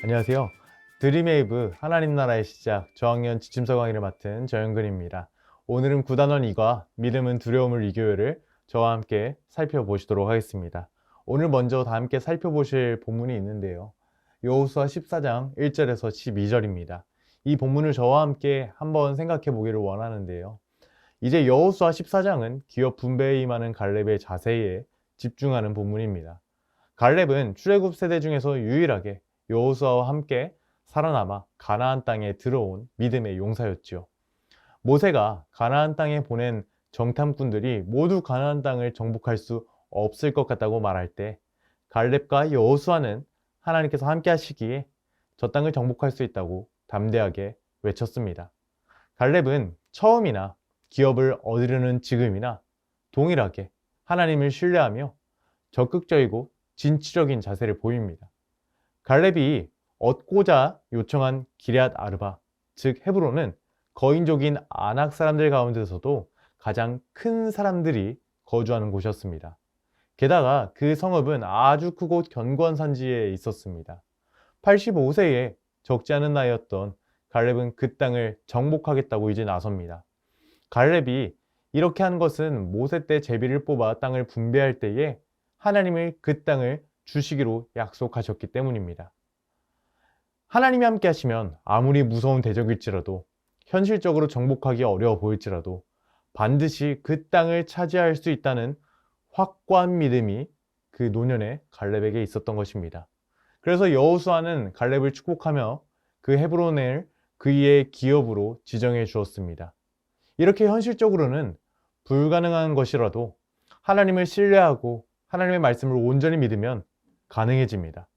안녕하세요. 드림웨이브 하나님 나라의 시작 저학년 지침서 강의를 맡은 저영근입니다. 오늘은 9단원 2과 믿음은 두려움을 이겨요를 저와 함께 살펴보시도록 하겠습니다. 오늘 먼저 다 함께 살펴보실 본문이 있는데요. 여호수아 14장 1절에서 12절입니다. 이 본문을 저와 함께 한번 생각해 보기를 원하는데요. 이제 여호수아 14장은 기업 분배에 임하는 갈렙의 자세에 집중하는 본문입니다. 갈렙은 출애굽 세대 중에서 유일하게 여호수아와 함께 살아남아 가나안 땅에 들어온 믿음의 용사였지요. 모세가 가나안 땅에 보낸 정탐꾼들이 모두 가나안 땅을 정복할 수 없을 것 같다고 말할 때 갈렙과 여호수아는 하나님께서 함께 하시기에 저 땅을 정복할 수 있다고 담대하게 외쳤습니다. 갈렙은 처음이나 기업을 얻으려는 지금이나 동일하게 하나님을 신뢰하며 적극적이고 진취적인 자세를 보입니다. 갈렙이 얻고자 요청한 기럇 아르바, 즉 헤브론은 거인족인 아낙 사람들 가운데서도 가장 큰 사람들이 거주하는 곳이었습니다. 게다가 그 성읍은 아주 크고 견고한 산지에 있었습니다. 85세에 적지 않은 나이였던 갈렙은 그 땅을 정복하겠다고 이제 나섭니다. 갈렙이 이렇게 한 것은 모세 때 제비를 뽑아 땅을 분배할 때에 하나님을 그 땅을 주시기로 약속하셨기 때문입니다. 하나님이 함께 하시면 아무리 무서운 대적일지라도 현실적으로 정복하기 어려워 보일지라도 반드시 그 땅을 차지할 수 있다는 확고한 믿음이 그 노년의 갈렙에게 있었던 것입니다. 그래서 여호수아는 갈렙을 축복하며 그 헤브론을 그의 기업으로 지정해 주었습니다. 이렇게 현실적으로는 불가능한 것이라도 하나님을 신뢰하고 하나님의 말씀을 온전히 믿으면 가능해집니다.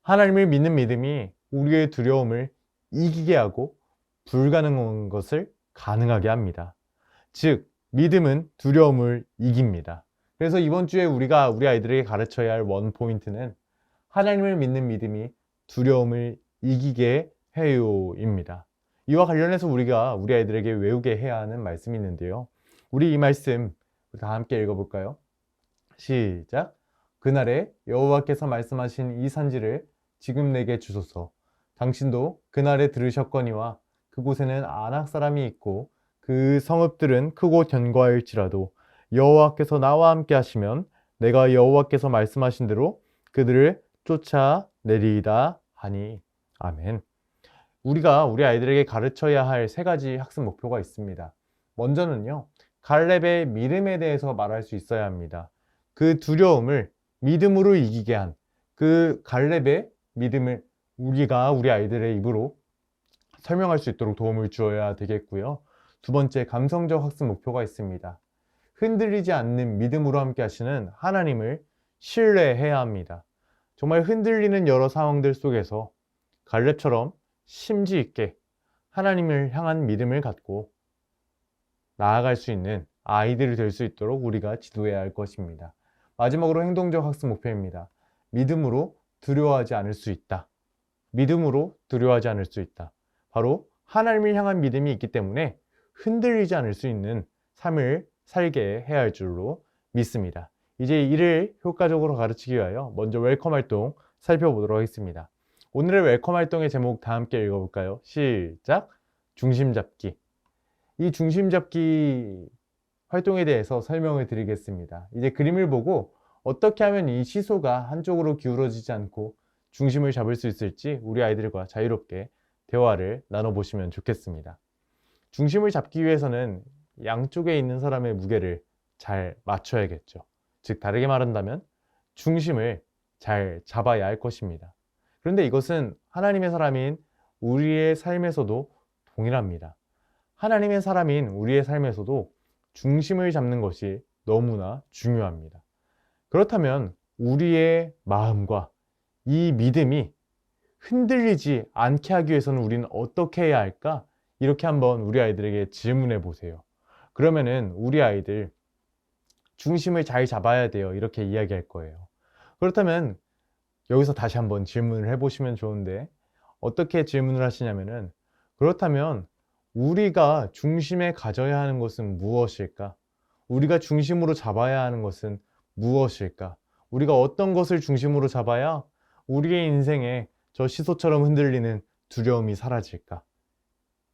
하나님을 믿는 믿음이 우리의 두려움을 이기게 하고 불가능한 것을 가능하게 합니다. 즉, 믿음은 두려움을 이깁니다. 그래서 이번 주에 우리가 우리 아이들에게 가르쳐야 할 원포인트는 하나님을 믿는 믿음이 두려움을 이기게 해요입니다. 이와 관련해서 우리가 우리 아이들에게 외우게 해야 하는 말씀이 있는데요. 우리 이 말씀 다 함께 읽어볼까요? 시작. 그날에 여호와께서 말씀하신 이 산지를 지금 내게 주소서. 당신도 그날에 들으셨거니와 그곳에는 아낙 사람이 있고 그 성읍들은 크고 견고할지라도 여호와께서 나와 함께 하시면 내가 여호와께서 말씀하신 대로 그들을 쫓아내리이다 하니. 아멘. 우리가 우리 아이들에게 가르쳐야 할 세 가지 학습 목표가 있습니다. 먼저는요, 갈렙의 믿음에 대해서 말할 수 있어야 합니다. 그 두려움을 믿음으로 이기게 한 그 갈렙의 믿음을 우리가 우리 아이들의 입으로 설명할 수 있도록 도움을 주어야 되겠고요. 두 번째, 감성적 학습 목표가 있습니다. 흔들리지 않는 믿음으로 함께 하시는 하나님을 신뢰해야 합니다. 정말 흔들리는 여러 상황들 속에서 갈렙처럼 심지 있게 하나님을 향한 믿음을 갖고 나아갈 수 있는 아이들이 될 수 있도록 우리가 지도해야 할 것입니다. 마지막으로 행동적 학습 목표입니다. 믿음으로 두려워하지 않을 수 있다. 믿음으로 두려워하지 않을 수 있다. 바로 하나님을 향한 믿음이 있기 때문에 흔들리지 않을 수 있는 삶을 살게 해야 할 줄로 믿습니다. 이제 이를 효과적으로 가르치기 위하여 먼저 웰컴 활동 살펴보도록 하겠습니다. 오늘의 웰컴 활동의 제목 다 함께 읽어볼까요? 시작! 중심 잡기. 이 중심 잡기 활동에 대해서 설명을 드리겠습니다. 이제 그림을 보고 어떻게 하면 이 시소가 한쪽으로 기울어지지 않고 중심을 잡을 수 있을지 우리 아이들과 자유롭게 대화를 나눠보시면 좋겠습니다. 중심을 잡기 위해서는 양쪽에 있는 사람의 무게를 잘 맞춰야겠죠. 즉, 다르게 말한다면 중심을 잘 잡아야 할 것입니다. 그런데 이것은 하나님의 사람인 우리의 삶에서도 동일합니다. 하나님의 사람인 우리의 삶에서도 중심을 잡는 것이 너무나 중요합니다. 그렇다면 우리의 마음과 이 믿음이 흔들리지 않게 하기 위해서는 우리는 어떻게 해야 할까? 이렇게 한번 우리 아이들에게 질문해 보세요. 그러면은 우리 아이들 중심을 잘 잡아야 돼요. 이렇게 이야기할 거예요. 그렇다면 여기서 다시 한번 질문을 해보시면 좋은데 어떻게 질문을 하시냐면은 그렇다면 우리가 중심에 가져야 하는 것은 무엇일까? 우리가 중심으로 잡아야 하는 것은 무엇일까? 우리가 어떤 것을 중심으로 잡아야 우리의 인생에 저 시소처럼 흔들리는 두려움이 사라질까?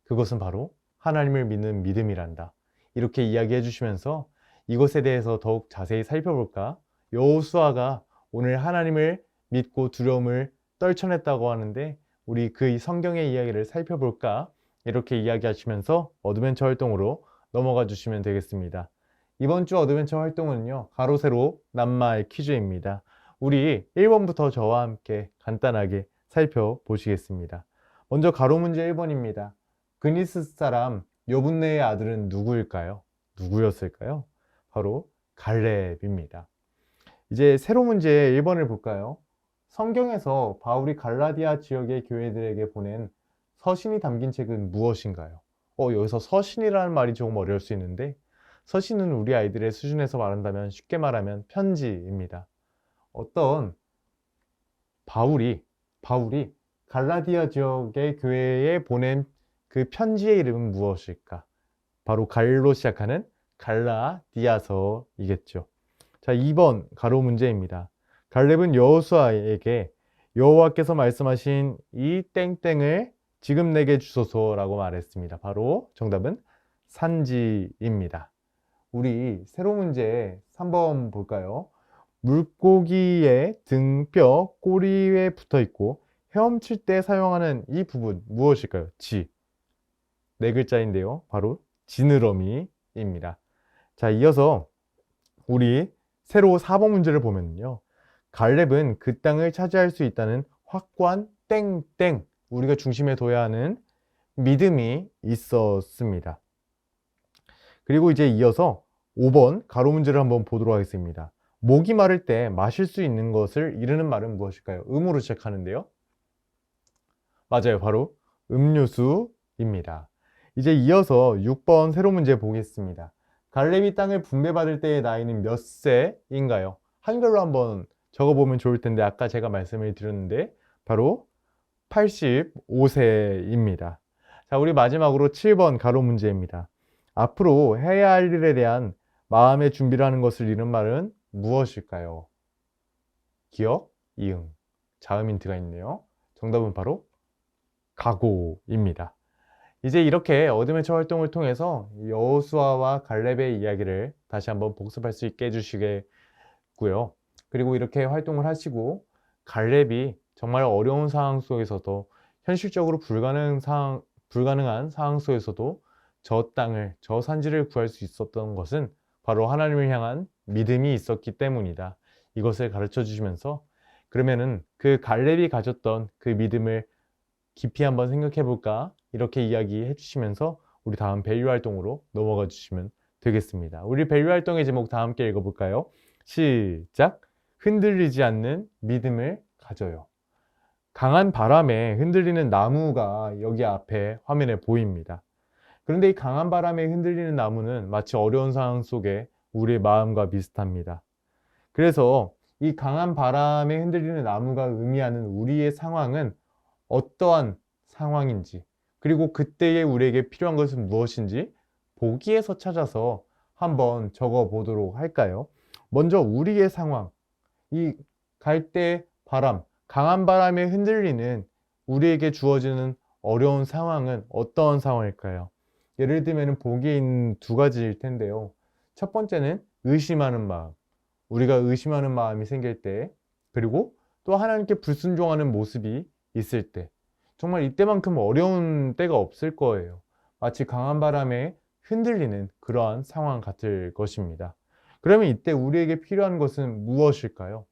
그것은 바로 하나님을 믿는 믿음이란다. 이렇게 이야기해 주시면서 이것에 대해서 더욱 자세히 살펴볼까? 여호수아가 오늘 하나님을 믿고 두려움을 떨쳐냈다고 하는데 우리 그 성경의 이야기를 살펴볼까? 이렇게 이야기하시면서 어드벤처 활동으로 넘어가 주시면 되겠습니다. 이번 주 어드벤처 활동은요, 가로 세로 낱말 퀴즈입니다. 우리 1번부터 저와 함께 간단하게 살펴보시겠습니다. 먼저 가로 문제 1번입니다. 그니스 사람 여분네의 아들은 누구일까요? 누구였을까요? 바로 갈렙입니다. 이제 세로 문제 1번을 볼까요? 성경에서 바울이 갈라디아 지역의 교회들에게 보낸 서신이 담긴 책은 무엇인가요? 여기서 서신이라는 말이 조금 어려울 수 있는데 서신은 우리 아이들의 수준에서 말한다면 쉽게 말하면 편지입니다. 어떤 바울이 갈라디아 지역의 교회에 보낸 그 편지의 이름은 무엇일까? 바로 갈로 시작하는 갈라디아서이겠죠. 자, 2번 가로 문제입니다. 갈렙은 여호수아에게 여호와께서 말씀하신 이 땡땡을 지금 내게 주소서라고 말했습니다. 바로 정답은 산지입니다. 우리 세로 문제 3번 볼까요? 물고기의 등, 뼈, 꼬리에 붙어 있고 헤엄칠 때 사용하는 이 부분 무엇일까요? 네 글자인데요. 바로 지느러미입니다. 자, 이어서 우리 세로 4번 문제를 보면요. 갈렙은 그 땅을 차지할 수 있다는 확고한 땡땡, 우리가 중심에 둬야 하는 믿음이 있었습니다. 그리고 이제 이어서 5번 가로 문제를 한번 보도록 하겠습니다. 목이 마를 때 마실 수 있는 것을 이르는 말은 무엇일까요? 음으로 시작하는데요. 맞아요. 바로 음료수입니다. 이제 이어서 6번 세로 문제 보겠습니다. 갈렙이 땅을 분배받을 때의 나이는 몇 세인가요? 한글로 한번 적어보면 좋을 텐데 아까 제가 말씀을 드렸는데 바로 85세입니다. 자, 우리 마지막으로 7번 가로 문제입니다. 앞으로 해야 할 일에 대한 마음의 준비를 하는 것을 이른 말은 무엇일까요? 기억, 이응, 자음 힌트가 있네요. 정답은 바로 각오입니다. 이제 이렇게 어드벤처 활동을 통해서 여호수아와 갈렙의 이야기를 다시 한번 복습할 수 있게 해주시겠고요. 그리고 이렇게 활동을 하시고 갈렙이 정말 어려운 상황 속에서도 현실적으로 불가능한 상황 속에서도 저 땅을, 저 산지를 구할 수 있었던 것은 바로 하나님을 향한 믿음이 있었기 때문이다. 이것을 가르쳐 주시면서 그러면은 그 갈렙이 가졌던 그 믿음을 깊이 한번 생각해 볼까? 이렇게 이야기해 주시면서 우리 다음 밸류 활동으로 넘어가 주시면 되겠습니다. 우리 밸류 활동의 제목 다 함께 읽어볼까요? 시작! 흔들리지 않는 믿음을 가져요. 강한 바람에 흔들리는 나무가 여기 앞에 화면에 보입니다. 그런데 이 강한 바람에 흔들리는 나무는 마치 어려운 상황 속에 우리의 마음과 비슷합니다. 그래서 이 강한 바람에 흔들리는 나무가 의미하는 우리의 상황은 어떠한 상황인지, 그리고 그때에 우리에게 필요한 것은 무엇인지 보기에서 찾아서 한번 적어 보도록 할까요? 먼저 우리의 상황, 이 갈대 바람, 강한 바람에 흔들리는 우리에게 주어지는 어려운 상황은 어떤 상황일까요? 예를 들면 보기에 있는 두 가지일 텐데요. 첫 번째는 의심하는 마음. 우리가 의심하는 마음이 생길 때, 그리고 또 하나님께 불순종하는 모습이 있을 때, 정말 이때만큼 어려운 때가 없을 거예요. 마치 강한 바람에 흔들리는 그러한 상황 같을 것입니다. 그러면 이때 우리에게 필요한 것은 무엇일까요?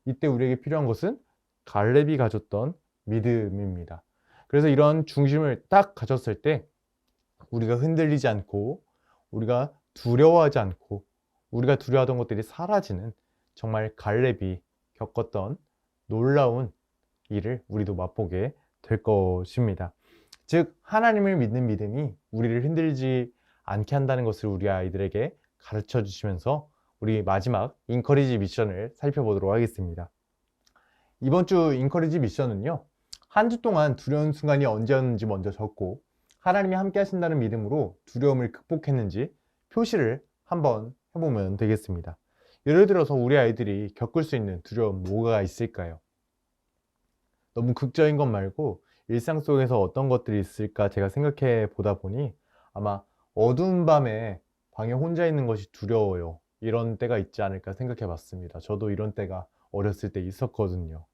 이때 우리에게 필요한 것은 갈렙이 가졌던 믿음입니다. 그래서 이런 중심을 딱 가졌을 때 우리가 흔들리지 않고, 우리가 두려워하지 않고, 우리가 두려워하던 것들이 사라지는 정말 갈렙이 겪었던 놀라운 일을 우리도 맛보게 될 것입니다. 즉 하나님을 믿는 믿음이 우리를 흔들지 않게 한다는 것을 우리 아이들에게 가르쳐 주시면서 우리 마지막 인커리지 미션을 살펴보도록 하겠습니다. 이번 주 인커리지 미션은요, 한 주 동안 두려운 순간이 언제였는지 먼저 적고 하나님이 함께 하신다는 믿음으로 두려움을 극복했는지 표시를 한번 해보면 되겠습니다. 예를 들어서 우리 아이들이 겪을 수 있는 두려움 뭐가 있을까요? 너무 극적인 것 말고 일상 속에서 어떤 것들이 있을까 제가 생각해 보다 보니 아마 어두운 밤에 방에 혼자 있는 것이 두려워요. 이런 때가 있지 않을까 생각해 봤습니다. 저도 이런 때가 어렸을 때 있었거든요.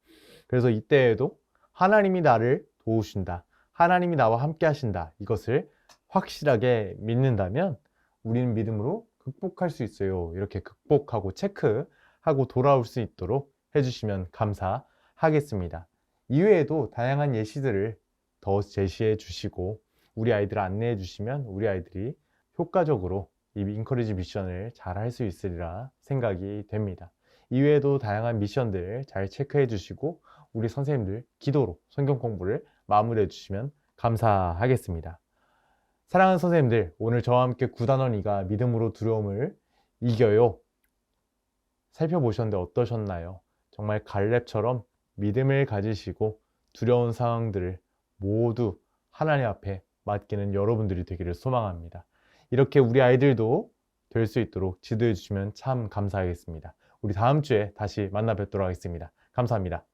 그래서 이때에도 하나님이 나를 도우신다. 하나님이 나와 함께 하신다. 이것을 확실하게 믿는다면 우리는 믿음으로 극복할 수 있어요. 이렇게 극복하고 체크하고 돌아올 수 있도록 해주시면 감사하겠습니다. 이외에도 다양한 예시들을 더 제시해 주시고 우리 아이들을 안내해 주시면 우리 아이들이 효과적으로 이 인커리지 미션을 잘 할 수 있으리라 생각이 됩니다. 이외에도 다양한 미션들 잘 체크해 주시고 우리 선생님들 기도로 성경 공부를 마무리해 주시면 감사하겠습니다. 사랑하는 선생님들, 오늘 저와 함께 9단원 2가 믿음으로 두려움을 이겨요. 살펴보셨는데 어떠셨나요? 정말 갈렙처럼 믿음을 가지시고 두려운 상황들을 모두 하나님 앞에 맡기는 여러분들이 되기를 소망합니다. 이렇게 우리 아이들도 될 수 있도록 지도해 주시면 참 감사하겠습니다. 우리 다음 주에 다시 만나 뵙도록 하겠습니다. 감사합니다.